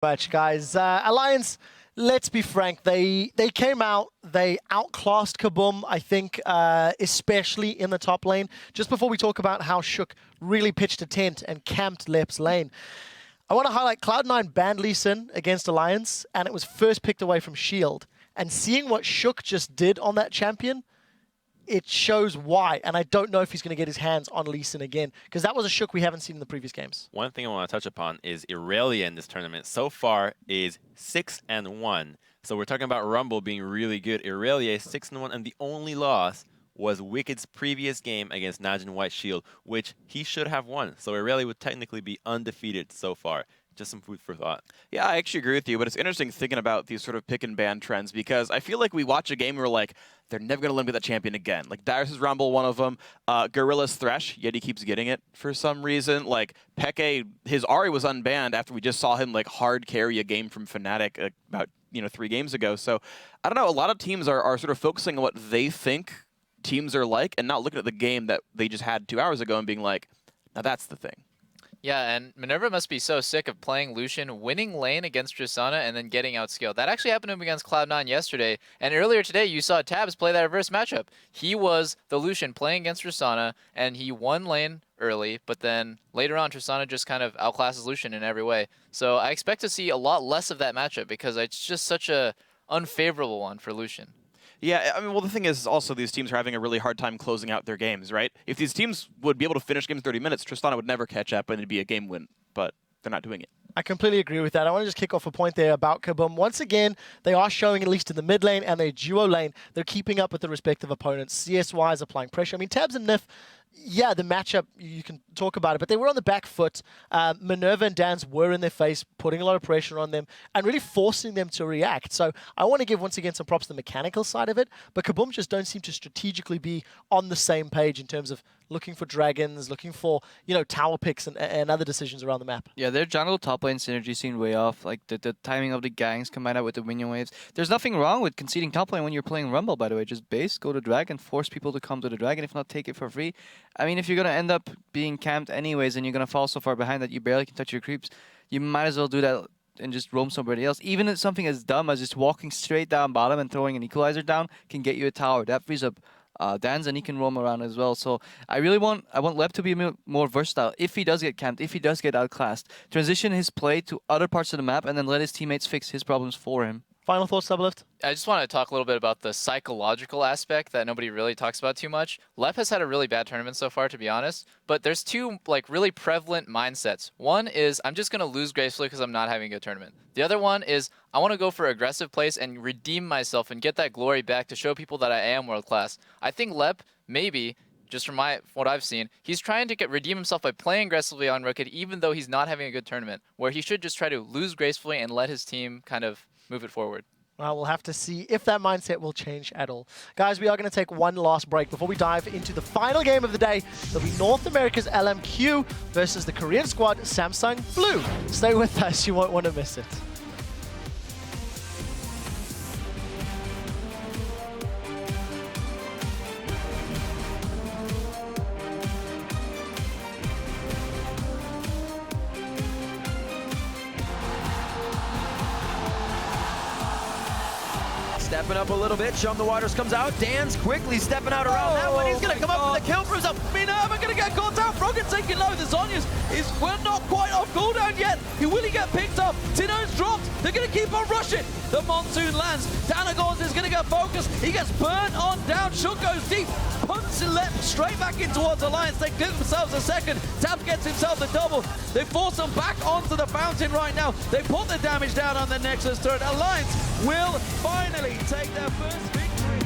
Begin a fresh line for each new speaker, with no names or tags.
Much, guys. Alliance, let's be frank, they came out, they outclassed KaBuM, I think, especially in the top lane. Just before we talk about how Shook really pitched a tent and camped Lep's lane, I want to highlight Cloud9 banned Lee Sin against Alliance, and it was first picked away from Shield. And seeing what Shook just did on that champion, it shows why, and I don't know if he's going to get his hands on Lee Sin again, because that was a Shook we haven't seen in the previous games.
One thing I want to touch upon is Irelia in this tournament so far is 6-1. So we're talking about Rumble being really good. Irelia is 6-1, and the only loss was Wicked's previous game against Najin White Shield, which he should have won. So Irelia would technically be undefeated so far. Just some food for thought. Yeah, I actually agree with you, but it's interesting thinking about these sort of pick and ban trends because I feel like we watch a game and we're like, they're never going to eliminate that champion again. Like Darius' Rumble, one of them. Gorilla's Thresh, yet he keeps getting it for some reason. Like Peke, his Ahri was unbanned after we just saw him like hard carry a game from Fnatic about 3 games ago. So I don't know, a lot of teams are sort of focusing on what they think teams are like and not looking at the game that they just had 2 hours ago and being like, now that's the thing.
Yeah, and Minerva must be so sick of playing Lucian, winning lane against Tristana, and then getting outskilled. That actually happened to him against Cloud9 yesterday, and earlier today you saw Tabs play that reverse matchup. He was the Lucian playing against Tristana, and he won lane early, but then later on Tristana just kind of outclasses Lucian in every way. So I expect to see a lot less of that matchup because it's just such a unfavorable one for Lucian.
Yeah, I mean, well, the thing is also these teams are having a really hard time closing out their games, right? If these teams would be able to finish games in 30 minutes, Tristana would never catch up and it'd be a game win, but they're not doing it.
I completely agree with that. I want to just kick off a point there about KaBuM. Once again, they are showing, at least in the mid lane and their duo lane, they're keeping up with the respective opponents. CS-wise, applying pressure. I mean, Tabs and Nif, yeah, the matchup, you can talk about it, but they were on the back foot. Minerva and Dans were in their face, putting a lot of pressure on them and really forcing them to react. So I want to give, once again, some props to the mechanical side of it, but KaBuM just don't seem to strategically be on the same page in terms of looking for dragons, looking for, tower picks and other decisions around the map.
Yeah, their jungle top lane synergy seemed way off. Like the timing of the ganks combined out with the minion waves. There's nothing wrong with conceding top lane when you're playing Rumble, by the way. Just base, go to dragon, force people to come to the dragon, if not take it for free. I mean, if you're going to end up being camped anyways and you're going to fall so far behind that you barely can touch your creeps, you might as well do that and just roam somebody else. Even if something as dumb as just walking straight down bottom and throwing an equalizer down can get you a tower. That frees up Dan's, and he can roam around as well. So I want Lep to be more versatile. If he does get camped, if he does get outclassed, transition his play to other parts of the map and then let his teammates fix his problems for him.
Final thoughts, Doublelift?
I just want to talk a little bit about the psychological aspect that nobody really talks about too much. Lep has had a really bad tournament so far, to be honest, but there's two really prevalent mindsets. One is, I'm just going to lose gracefully because I'm not having a good tournament. The other one is, I want to go for aggressive plays and redeem myself and get that glory back to show people that I am world class. I think Lep, maybe, just from what I've seen, he's trying to redeem himself by playing aggressively on Rooked, even though he's not having a good tournament, where he should just try to lose gracefully and let his team kind of move it forward.
Well, we'll have to see if that mindset will change at all. Guys, we are going to take one last break before we dive into the final game of the day. It'll be North America's LMQ versus the Korean squad, Samsung Blue. Stay with us, you won't want to miss it.
Stepping up a little bit, Shum the Waters comes out, Dan's quickly stepping out around that one, he's going to come up with a kill for himself, Minerva going to get caught out, Froggen taking low, the Zhonya's we're not quite off cooldown yet, will he get picked up, Tino's dropped, they're going to keep on rushing, the Monsoon lands, Danagors is going to get focused, he gets burnt on down, Shook goes deep, punts and Lep straight back in towards Alliance, they give themselves a second, Tab gets himself the double, they force them back onto the fountain right now, they put the damage down on the Nexus turret, Alliance will finally take their first victory.